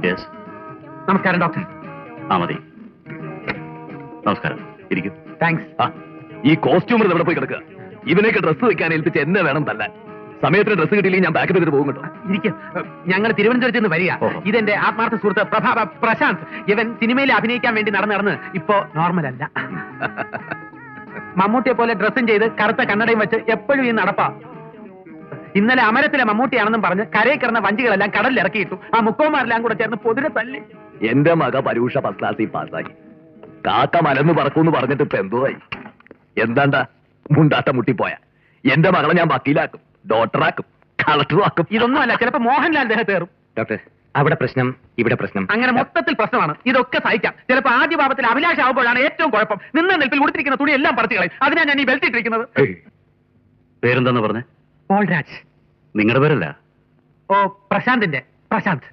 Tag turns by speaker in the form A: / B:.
A: Yes.
B: നമസ്കാരം doctor.
A: ആ മതി. നമസ്കാരം. ഇരിക്കും.
B: താങ്ക്സ്.
A: ഈ കോസ്റ്റ്യൂമർ ഇവിടെ പോയി കിടക്കുക. ഇവനൊക്കെ ഡ്രസ്സ് വെക്കാൻ ഏൽപ്പിച്ച് എന്നെ വേണം തല്ലാൻ. സമയത്തിന് ഡ്രസ്സ് കിട്ടിയില്ലെങ്കിൽ ഞാൻ ബാക്ക് ചെയ്തിട്ട് പോകും കേട്ടോ.
B: ഇരിക്കും. ഞങ്ങൾ തിരുവനന്തപുരത്ത് നിന്ന് വരിക. ഇതെന്റെ ആത്മാർത്ഥ സുഹൃത്ത് പ്രശാന്ത്. ഇവൻ സിനിമയിൽ അഭിനയിക്കാൻ വേണ്ടി നടന്ന് ഇപ്പോ നോർമൽ അല്ല. മമ്മൂട്ടിയെ പോലെ ഡ്രസ്സും ചെയ്ത് കറുത്ത കണ്ണടയും വെച്ച് എപ്പോഴും ഈ നടപ്പാ. ഇന്നലെ അമരത്തിലെ മമ്മൂട്ടിയാണെന്നും പറഞ്ഞ് കരയിൽ കിടന്ന വഞ്ചികളെല്ലാം കടലിൽ ഇറക്കിയിട്ടു. ആ മുക്കോമാരെല്ലാം കൂടെ ചേർന്ന് പൊതുരെ തല്ലി.
A: എന്റെ മക പരീക്ഷ ഫസ്റ്റ് ക്ലാസ്സിൽ പാസ്സായി. കാക്ക മലന്ന് പറക്കൂന്ന് പറഞ്ഞിട്ട് ഇപ്പൊ എന്തോയി? എന്താണ്ടാ മുണ്ടാട്ട മുട്ടിപ്പോയ എന്റെ മകളെ ഞാൻ വക്കീലാക്കും, ഡോക്ടറാക്കും, കളക്ടറാക്കും.
B: ഇതൊന്നും അല്ല, ചിലപ്പോ മോഹൻലാൽ ദേഹത്തേറും.
C: ഡോക്ടർ, അവിടെ പ്രശ്നം, ഇവിടെ പ്രശ്നം,
B: അങ്ങനെ മൊത്തത്തിൽ പ്രശ്നമാണ്. ഇതൊക്കെ സഹിക്കാം. ചിലപ്പോ ആദ്യ ഭാവത്തിൽ അഭിലാഷാവുമ്പോഴാണ് ഏറ്റവും കുഴപ്പം. നിന്ന നിൽപ്പിൽ ഉടുത്തിരിക്കുന്ന തുണി എല്ലാം പറിച്ചു കളയും. അതിനാ ഞാൻ ഈ ബെൽറ്റ് ഇട്ടിരിക്കുന്നത്.
A: പേരെന്താന്ന് പറഞ്ഞേ?
B: പോൾരാജ്.
A: നിങ്ങളുടെ പേരല്ല?
B: ഓ, പ്രശാന്തിന്റെ. പ്രശാന്ത്.